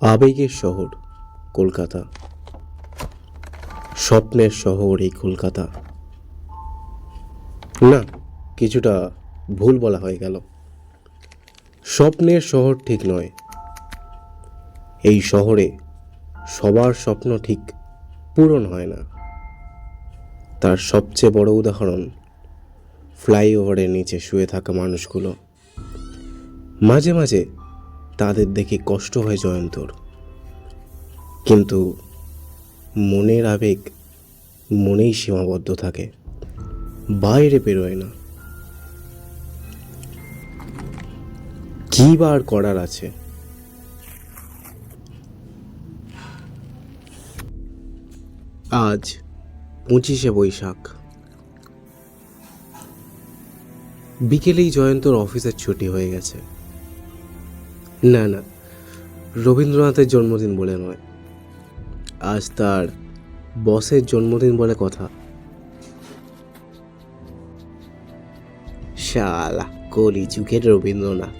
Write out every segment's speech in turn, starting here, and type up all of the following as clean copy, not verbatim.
আবেগের শহর কলকাতা, স্বপ্নের শহর এই কলকাতা। না, কিছুটা ভুল বলা হয়ে গেল। স্বপ্নের শহর ঠিক নয়। এই শহরে সবার স্বপ্ন ঠিক পূরণ হয় না। তার সবচেয়ে বড় উদাহরণ ফ্লাইওভারের নিচে শুয়ে থাকা মানুষগুলো। মাঝে মাঝে তাদের দেখে কষ্ট হয় জয়ন্তর, কিন্তু মনের আবেগ মনেই সীমাবদ্ধ থাকে, বাইরে বেরোয় না। কি বা আর করার আছে? আজ 25শে বৈশাখ। বিকেলেই জয়ন্তর অফিসের ছুটি হয়ে গেছে। না না, রবীন্দ্রনাথের জন্মদিন বলে নয়, আজ তার বসের জন্মদিন বলে কথা। শালা কলিযুগের রবীন্দ্রনাথ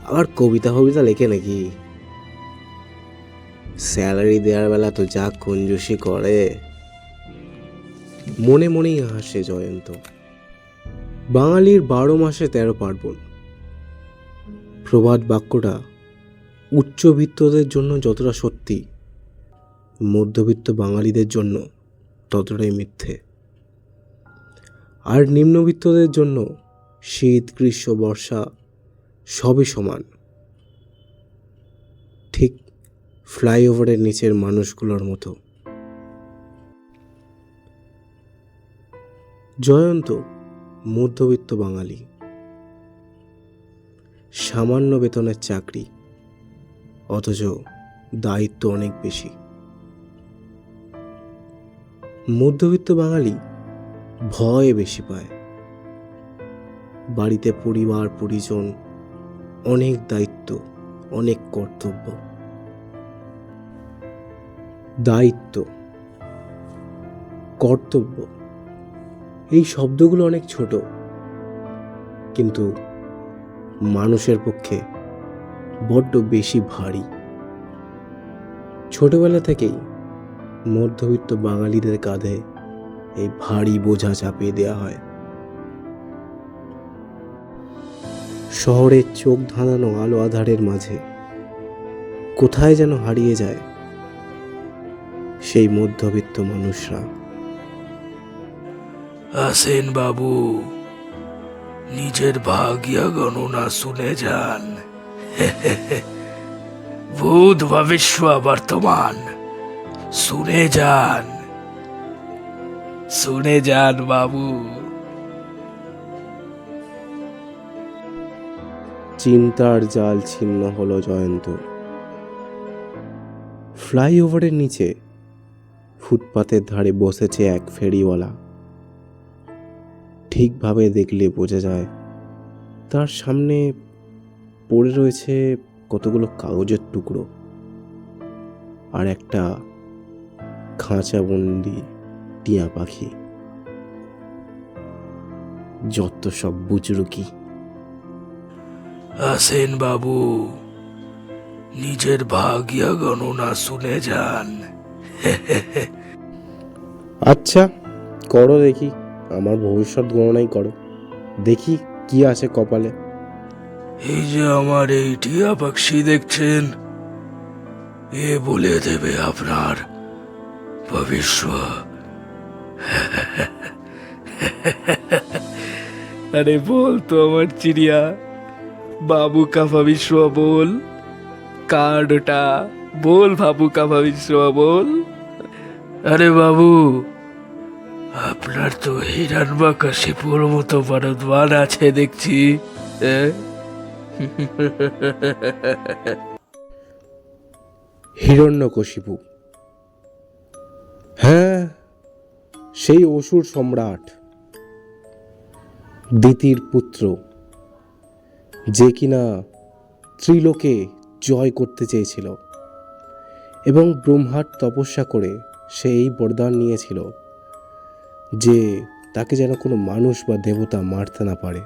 আবার কবিতা ফবিতা লেখে নাকি? স্যালারি দেওয়ার বেলা তো যা কঞ্জুসি করে। মনে মনেই হাসে জয়ন্ত। বাঙালির 12 মাসে 13 পার্বণ। প্রবাদ বাক্যটা উচ্চবিত্তদের জন্য যতটা সত্যি, মধ্যবিত্ত বাঙালিদের জন্য ততটাই মিথ্যে। আর নিম্নবিত্তদের জন্য শীত, গ্রীষ্ম, বর্ষা সবই সমান। ঠিক ফ্লাইওভারের নিচের মানুষগুলোর মতো। জয়ন্ত মধ্যবিত্ত বাঙালি, সামান্য বেতনের চাকরি, অথচ দায়িত্ব অনেক বেশি। মধ্যবিত্ত বাঙালি ভয় বেশি পায়। বাড়িতে পরিবার পরিজন, অনেক দায়িত্ব, অনেক কর্তব্য। দায়িত্ব, কর্তব্য, এই শব্দগুলো অনেক ছোট, কিন্তু মানুষের পক্ষে বড্ড বেশি ভারী। ছোটবেলা থেকেই মধ্যবিত্ত বাঙালিদের কাঁধে এই ভারী বোঝা চাপিয়ে দেওয়া হয়। শহরের চোখ ধাঁধানো আলো আঁধারের মাঝে কোথায় যেন হারিয়ে যায় সেই মধ্যবিত্ত মানুষরা। আসেন বাবু, নিজের ভাগিয়া গণনা শুনে যান। ভূত ভবিষ্য বর্তমান শুনে যান, শুনে যান বাবু। চিন্তার জাল ছিন্ন হলো জয়ন্ত। ফ্লাইওভারের নিচে ফুটপাতের ধারে বসেছে এক ফেরিওয়ালা। ঠিকভাবে দেখলে বোঝা যায় তার সামনে পড়ে রয়েছে কতগুলো কাগজের টুকরো আর একটা খাঁচাবন্দি টিয়া পাখি। যত সব বুজরুকি। আসেন বাবু, নিজের ভাগিয়া গণনা শুনে যান। আচ্ছা, করো দেখি, আমার ভবিষ্যৎ গণনাই করো, দেখি কি আছে কপালে। এই যে আমার এই টিয়া পাখি দেখছেন, এ বলে দেবে আপনার ভবিষ্য। अरे बोल तो अमर चिड़िया, बाबू का भविष्य बोल। कार्डटा बोल, बाबू का भविष्य बोल। আরে বাবু, আপনার তো হিরণ্যকশিপুর মতো বরদমান আছে দেখছি। হিরণ্যকশিপু, হ্যাঁ, সেই অসুর সম্রাট, দিতির পুত্র, যে কিনা ত্রিলোকে জয় করতে চেয়েছিল এবং ব্রহ্মার তপস্যা করে সে এই বরদান নিয়েছিল যে তাকে যেন কোনো মানুষ বা দেবতা মারতে না পারে।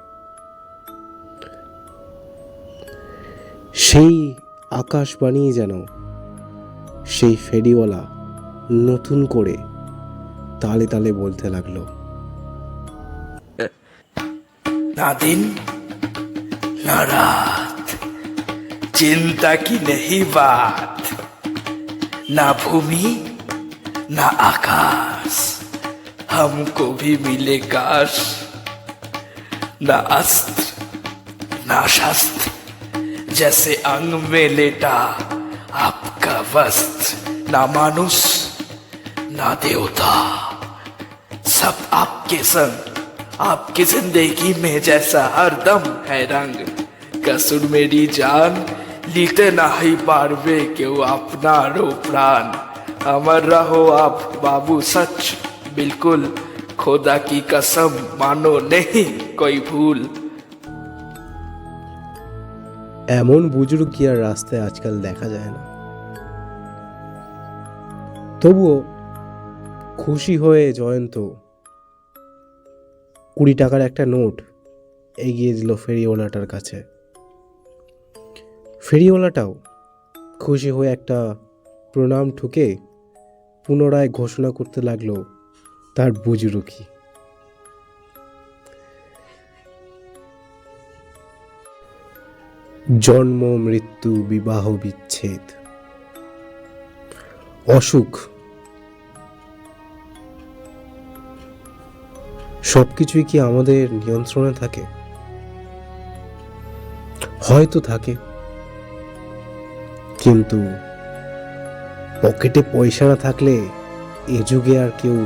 সেই আকাশ বানিয়ে যেন সেই ফেরিওয়ালা নতুন করে তালে তালে বলতে লাগলো, ना दिन ना रात, चिंता की नहीं बात, ना भूमि ना आकाश, हमको भी मिले काश, ना अस्त्र ना शस्त्र, जैसे अंग में लेटा आपका वस्त्र, ना मानुष ना देवता, सब आपके संग, आपकी जिंदगी में जैसा हरदम है रंग, कसुर मेरी जान लीते ना ही पारवे क्यों अपना रो प्राण, अमर रहो आप बाबू सच बिल्कुल, खुदा की कसम मानो नहीं कोई भूल। এমন বুজুর্গ কি আর রাস্তায় আজকাল দেখা যায় না। তবুও খুশি হয়ে জয়ন্ত 20 টাকার একটা নোট এগিয়ে দিল ফেরিওয়ালাটার কাছে। ফেরিওয়ালাটাও খুশি হয়ে একটা প্রণাম ঠুকে পুনরায় ঘোষণা করতে লাগলো তার বুজুর্গি। জন্ম মৃত্যু বিবাহ বিচ্ছেদ অসুখ সবকিছুই কি আমাদের নিয়ন্ত্রণে থাকে? হয়তো থাকে, কিন্তু পকেটে পয়সা না থাকলে এ যুগে আর কেউ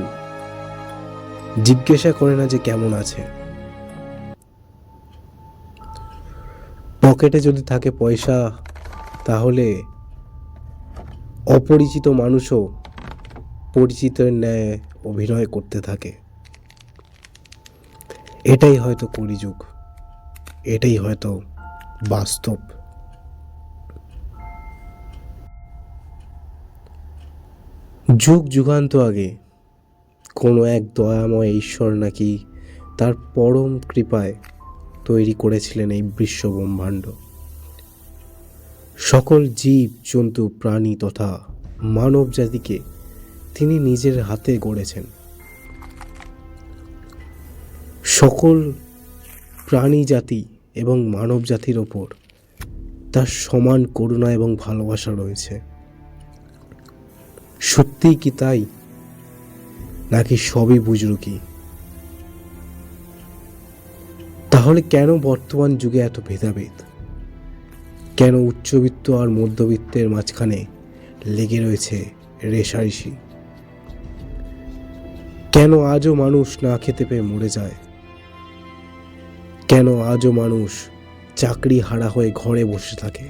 জিজ্ঞাসা করে না যে কেমন আছে। পকেটে যদি থাকে পয়সা, তাহলে অপরিচিত মানুষও পরিচিতের ন্যায় অভিনয় করতে থাকে। এটাই হয়তো কলিযুগ, এটাই হয়তো বাস্তব। যুগ যুগান্ত আগে কোনো এক দয়াময় ঈশ্বর নাকি তার পরম কৃপায় তৈরি করেছিলেন এই বিশ্ব ব্রহ্মাণ্ড। সকল জীব জন্তু প্রাণী তথা মানব জাতিকে তিনি নিজের হাতে গড়েছেন। সকল প্রাণী জাতি এবং মানব জাতির ওপর তার সমান করুণা এবং ভালোবাসা রয়েছে। সত্যিই কি তাই, নাকি সবই বুজরুকি? তাহলে কেন বর্তমান যুগে এত ভেদাভেদ? কেন উচ্চবিত্ত আর মধ্যবিত্তের মাঝখানে লেগে রয়েছে রেষারেষি? কেন আজও মানুষ না খেতে পেয়ে মরে যায়? কেন আজও মানুষ চাকরি হারা হয়ে ঘরে বসে থাকে?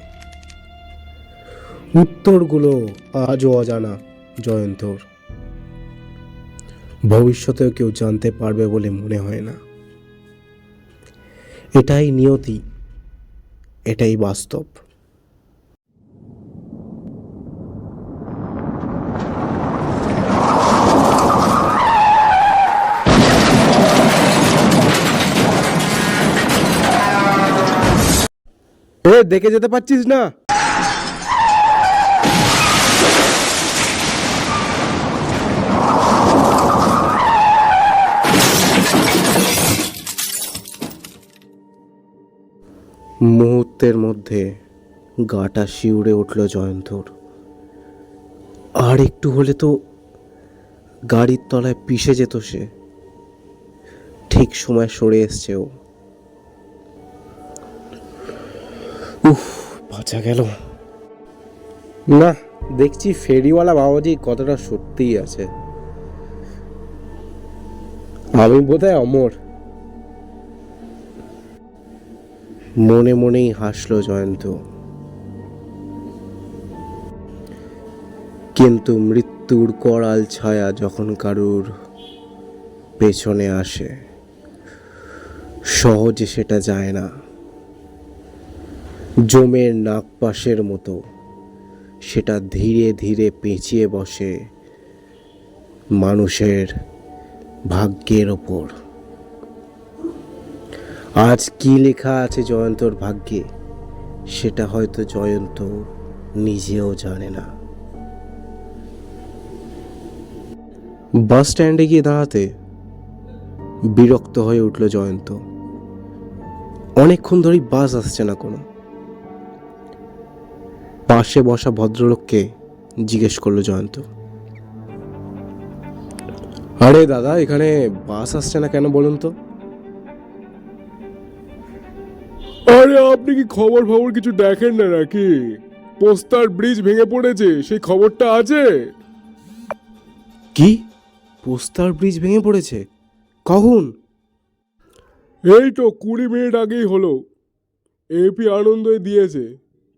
উত্তরগুলো আজও অজানা জয়ন্তর। ভবিষ্যতেও কেউ জানতে পারবে বলে মনে হয় না। এটাই নিয়তি, এটাই বাস্তব। দেখে যেতে পারছিস না? মুহূর্তের মধ্যে গাটা শিউরে উঠল জয়ন্তর। আর একটু হলে তো গাড়ির তলায় পিষে যেত সে। ঠিক সময় সরে এসছে ও। উফ, বাঁচা গেল। না, দেখছি ফেরিওয়ালা বাবাজি কথাটা সত্যিই আছে। আমি বোধহয় অমর। মনে মনেই হাসল জয়ন্ত। কিন্তু মৃত্যুর করাল ছায়া যখন কারুর পেছনে আসে, সহজে সেটা যায় না। জমের নাগপাশের মতো সেটা ধীরে ধীরে পেঁচিয়ে বসে মানুষের ভাগ্যের ওপর। আজ কি লেখা আছে জয়ন্তর ভাগ্যে, সেটা হয়তো জয়ন্ত নিজেও জানে না। বাস স্ট্যান্ডে গিয়ে দাঁড়াতে বিরক্ত হয়ে উঠল জয়ন্ত। অনেকক্ষণ ধরেই বাস আসছে না কোনো। পাশে বসা ভদ্রলোককে জিজ্ঞেস করলো জয়ন্ত, আরে দাদা, এখানে বাস আসছে না কেন বলুন তো? আরে আপনি কি খবর কিছু দেখেন না নাকি? পোস্টার ব্রিজ ভেঙে পড়েছে, সেই খবরটা আছে? কি? পোস্টার ব্রিজ ভেঙে পড়েছে? কখন? এই তো 20 মিনিট আগেই হলো। এপি আনন্দই দিয়েছে।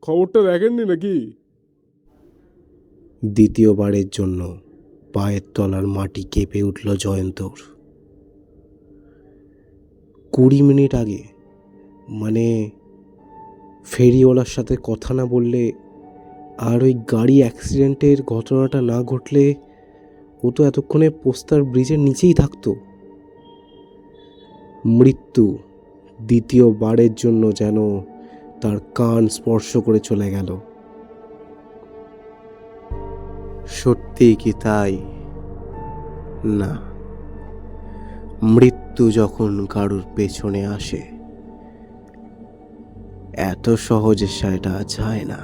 খবরটা দেখেননি নাকি? দ্বিতীয়বারের জন্য পায়ের তলার মাটি কেঁপে উঠল জয়ন্তর। 20 মিনিট আগে? মানে ফেরিওয়ালার সাথে কথা না বললে আর ওই গাড়ি অ্যাক্সিডেন্টের ঘটনাটা না ঘটলে ও তো এতক্ষণে পোস্টার ব্রিজের নিচেই থাকতো। মৃত্যু দ্বিতীয়বারের জন্য যেন তার কান স্পর্শ করে চলে গেল। সত্যি কি তাই? না, মৃত্যু যখন কারুর পেছনে আসে এত সহজে সেটা যায় না।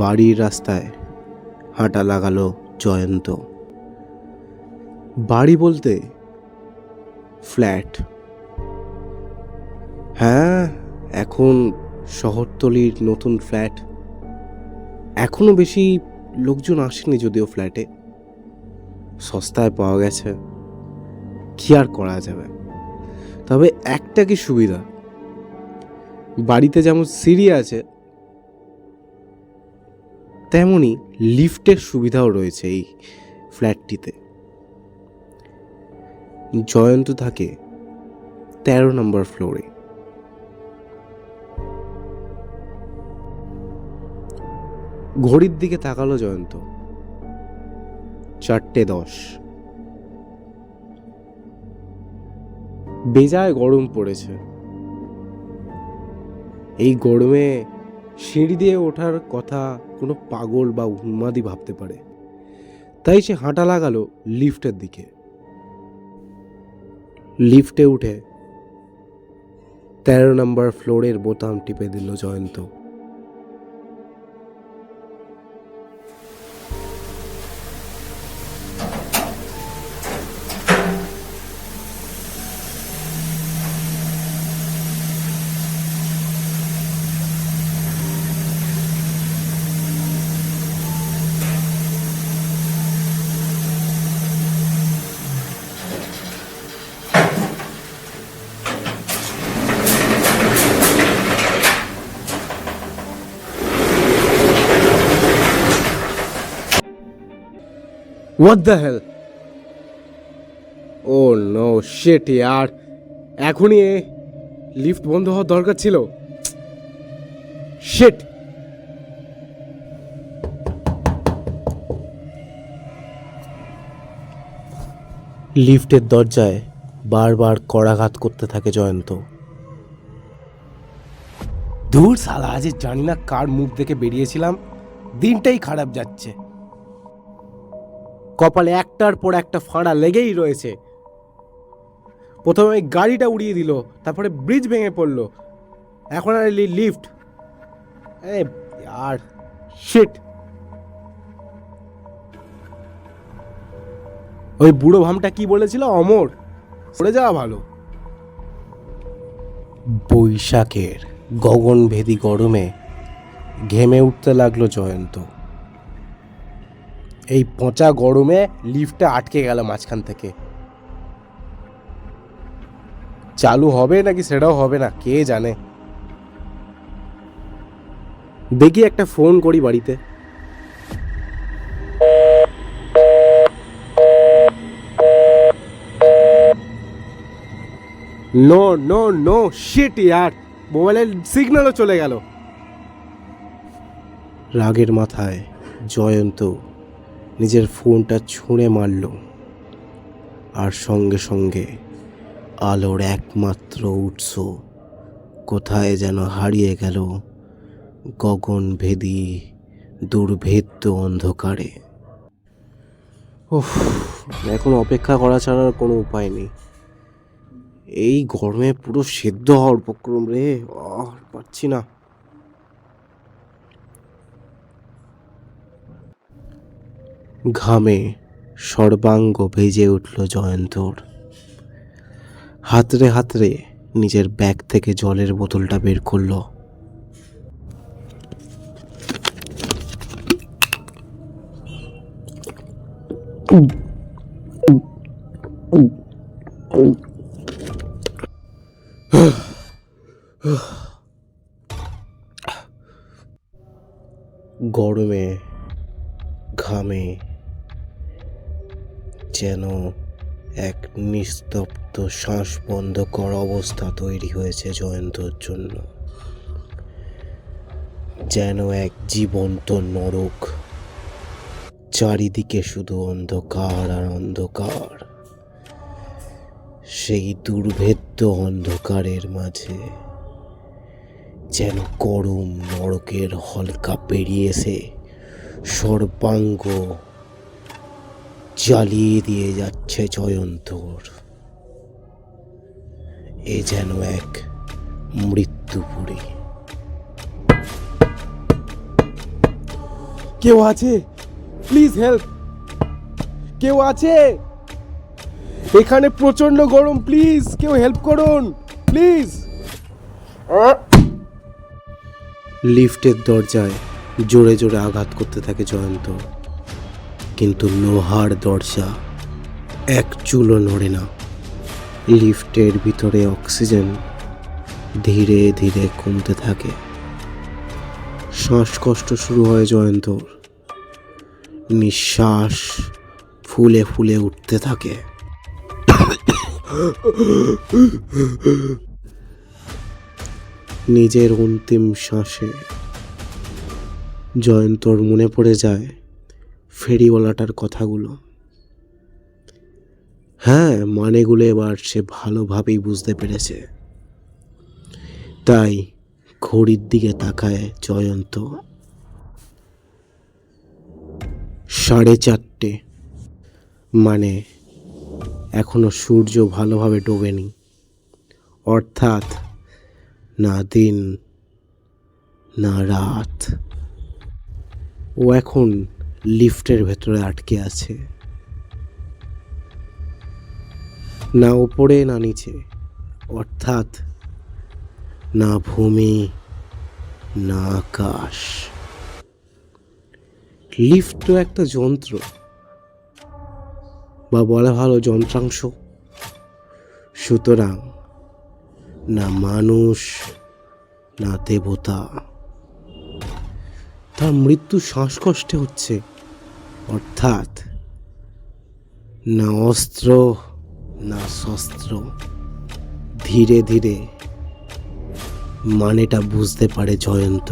বাড়ির রাস্তায় হাঁটা লাগালো জয়ন্ত। বাড়ি বলতে ফ্ল্যাট। হ্যাঁ, এখন শহরতলির নতুন ফ্ল্যাট। এখনো বেশি লোকজন আসেনি যদিও ফ্ল্যাটে, সস্তায় পাওয়া গেছে, কি আর করা যাবে। তবে একটা কি সুবিধা, বাড়িতে যেমন সিঁড়ি আছে তেমনি লিফটের সুবিধাও রয়েছে এই ফ্ল্যাটটিতে। জয়ন্ত থাকে 13 নম্বর ফ্লোরে। ঘড়ির দিকে তাকালো জয়ন্ত, 4:10। বেজায় গরম পড়েছে। এই গরমে সিঁড়ি দিয়ে ওঠার কথা কোনো পাগল বা উন্মাদই ভাবতে পারে। তাই সে হাঁটা লাগালো লিফটের দিকে। লিফটে উঠে 13 নম্বর ফ্লোরের বোতাম টিপে দিল Jayanta. What the hell? Oh no, shit यार, এখনই লিফট বন্ধ হওয়ার দরকার ছিল। শিট। লিফটের দরজায় বারবার কড়াঘাত করতে থাকে জয়ন্ত। দূর শালা, আজ জানি না কার মুখ দেখে বেরিয়েছিলাম, দিনটাই খারাপ যাচ্ছে। কপালে একটার পর একটা ফাঁড়া লেগেই রয়েছে। প্রথমে ওই গাড়িটা উড়িয়ে দিল, তারপরে ব্রিজ ভেঙে পড়লো, এখন আর লিফট। আর শিট। ওই বুড়ো ভামটা কি বলেছিল? অমর, পড়ে যাওয়া ভালো। বৈশাখের গগনভেদী গরমে ঘেমে উঠতে লাগলো জয়ন্ত। এই পচা গরমে লিফটটা আটকে গেল মাঝখান থেকে। চালু হবে নাকি সেটাও হবে না, কে জানে। দেখি একটা ফোন করি বাড়িতে। নো নো নো, শিট ইয়ার, মোবাইলের সিগন্যালও চলে গেল। রাগের মাথায় জয়ন্ত নিজের ফোনটা ছুঁড়ে মারল, আর সঙ্গে সঙ্গে আলোর একমাত্র উৎস কোথায় যেন হারিয়ে গেল গগনভেদী দুর্ভেদ্য অন্ধকারে। উফ, এখন অপেক্ষা করা ছাড়া আর কোনো উপায় নেই। এই গরমে পুরো সেদ্ধ হওয়ার উপক্রম রে, আর পারছি না। ঘামে সর্বাঙ্গ ভেজে উঠল জয়ন্তর। হাতড়ে হাতড়ে নিজের ব্যাগ থেকে জলের বোতলটা বের করলো। গরমে ঘামে যেন এক নিস্তব্ধ শ্বাস বন্ধকর অবস্থা তৈরি হয়েছে জয়ন্তর জন্য। যেন এক জীবন্ত নরক, চারিদিকে শুধু অন্ধকার আর অন্ধকার। সেই দুর্ভেদ্য অন্ধকারের মাঝে যেন গরম নরকের হলকা পেরিয়েছে সর্বাঙ্গ জ্বালিয়ে দিয়ে যাচ্ছে জয়ন্তর। এ যেন এক মৃত্যুপুরী। কেউ আছে? Please help! কেউ আছে এখানে? প্রচন্ড গরম, প্লিজ কেউ হেল্প করুন, প্লিজ। লিফটের দরজায় জোরে জোরে আঘাত করতে থাকে জয়ন্ত, কিন্তু লোহার দরজা এক চুলও নড়ে না। লিফটের ভিতরে অক্সিজেন ধীরে ধীরে কমতে থাকে। শ্বাসকষ্ট শুরু হয় জয়ন্তর। নিঃশ্বাস ফুলে ফুলে উঠতে থাকে। নিজের অন্তিম শ্বাসে জয়ন্তর মনে পড়ে যায় ফেরিওয়ালাটার কথাগুলো। হ্যাঁ, মানেগুলো এবার সে ভালোভাবেই বুঝতে পেরেছে। তাই ঘড়ির দিকে তাকায় জয়ন্ত। 4:30, মানে এখনো সূর্য ভালোভাবে ডোবেনি। অর্থাৎ না দিন না রাত। ও এখন লিফটের ভেতরে আটকে আছে, না উপরে না নিচে, অর্থাৎ না ভূমি না আকাশ। লিফট তো একটা যন্ত্র, বা বলা ভালো যন্ত্রাংশ। সুতরাং না মানুষ না দেবতা। তার মৃত্যু শ্বাসকষ্টে হচ্ছে, অর্থাৎ না অস্ত্র না শস্ত্র। ধীরে ধীরে মানেটা বুঝতে পারে জয়ন্ত।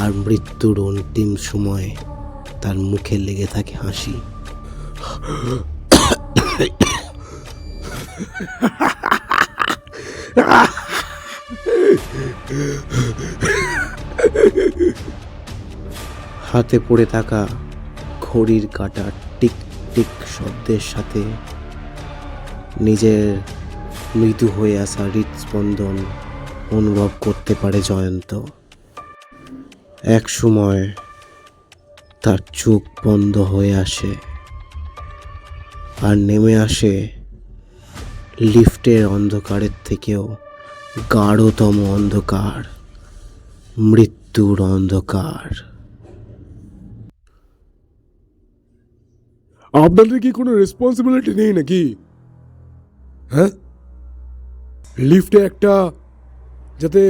আর মৃত্যুর অন্তিম সময়ে তার মুখে লেগে থাকে হাসি। হাতে পড়ে থাকা ঘড়ির কাঁটা টিক টিক শব্দের সাথে নিজের মৃদু হয়ে আসা হৃদস্পন্দন অনুভব করতে পারে জয়ন্ত। এক সময় তার চোখ বন্ধ হয়ে আসে আর নেমে আসে লিফটের অন্ধকারের থেকেও গাঢ়তম অন্ধকার, মৃত্যুর অন্ধকার। আপনাদের কি কোনো রেসপন্সিবিলিটি নেই নাকি? হ্যাঁ, লিফটে একটা যাতে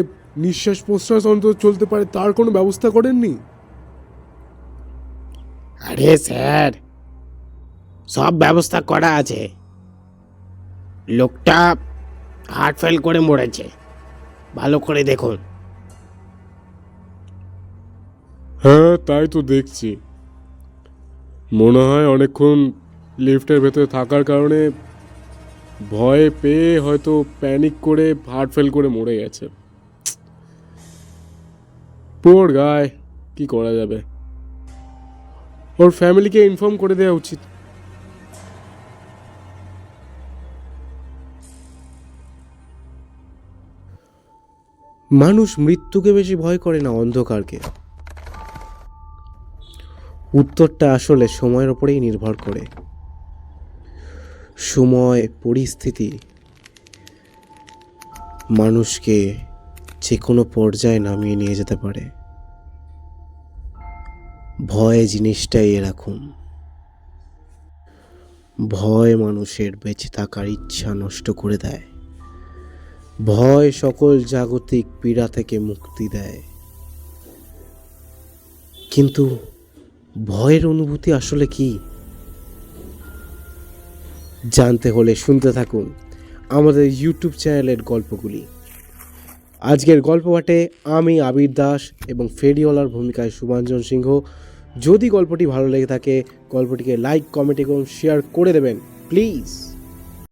নিঃশ্বাস প্রশ্বাস অন্তত চলতে পারে তার কোনো ব্যবস্থা করেননি? আরে স্যার, সব ব্যবস্থা করা আছে। লোকটা হার্ট ফেল করে মরেছে, ভালো করে দেখুন। হ্যাঁ, তাই তো দেখছি। মনে হয় অনেকক্ষণ লিফটের ভেতরে থাকার কারণে ভয় পেয়ে হয়তো প্যানিক করে হার্ট ফেল করে মরে গেছে। পোর গায়, কি করা যাবে, ওর ফ্যামিলিকে ইনফর্ম করে দেওয়া উচিত। মানুষ মৃত্যুকে বেশি ভয় করে না অন্ধকারকে। উত্তরটা আসলে সময়ের ওপরেই নির্ভর করে। সময়, পরিস্থিতি মানুষকে যে কোনো পর্যায়ে নামিয়ে নিয়ে যেতে পারে। ভয় জিনিসটাই এরকম। ভয় মানুষের বেঁচে থাকার ইচ্ছা নষ্ট করে দেয়। ভয় সকল জাগতিক পীড়া থেকে মুক্তি দেয়। কিন্তু ভয়ের অনুভূতি আসলে কি? জানতে হলে শুনতে থাকুন আমাদের ইউটিউব চ্যানেলের গল্পগুলি। আজকের গল্প পাঠে আমি আবির দাস এবং ফেরিওয়ালার ভূমিকায় শুভাঞ্জন সিংহ। যদি গল্পটি ভালো লেগে থাকে গল্পটিকে লাইক, কমেন্ট এবং শেয়ার করে দেবেন প্লিজ।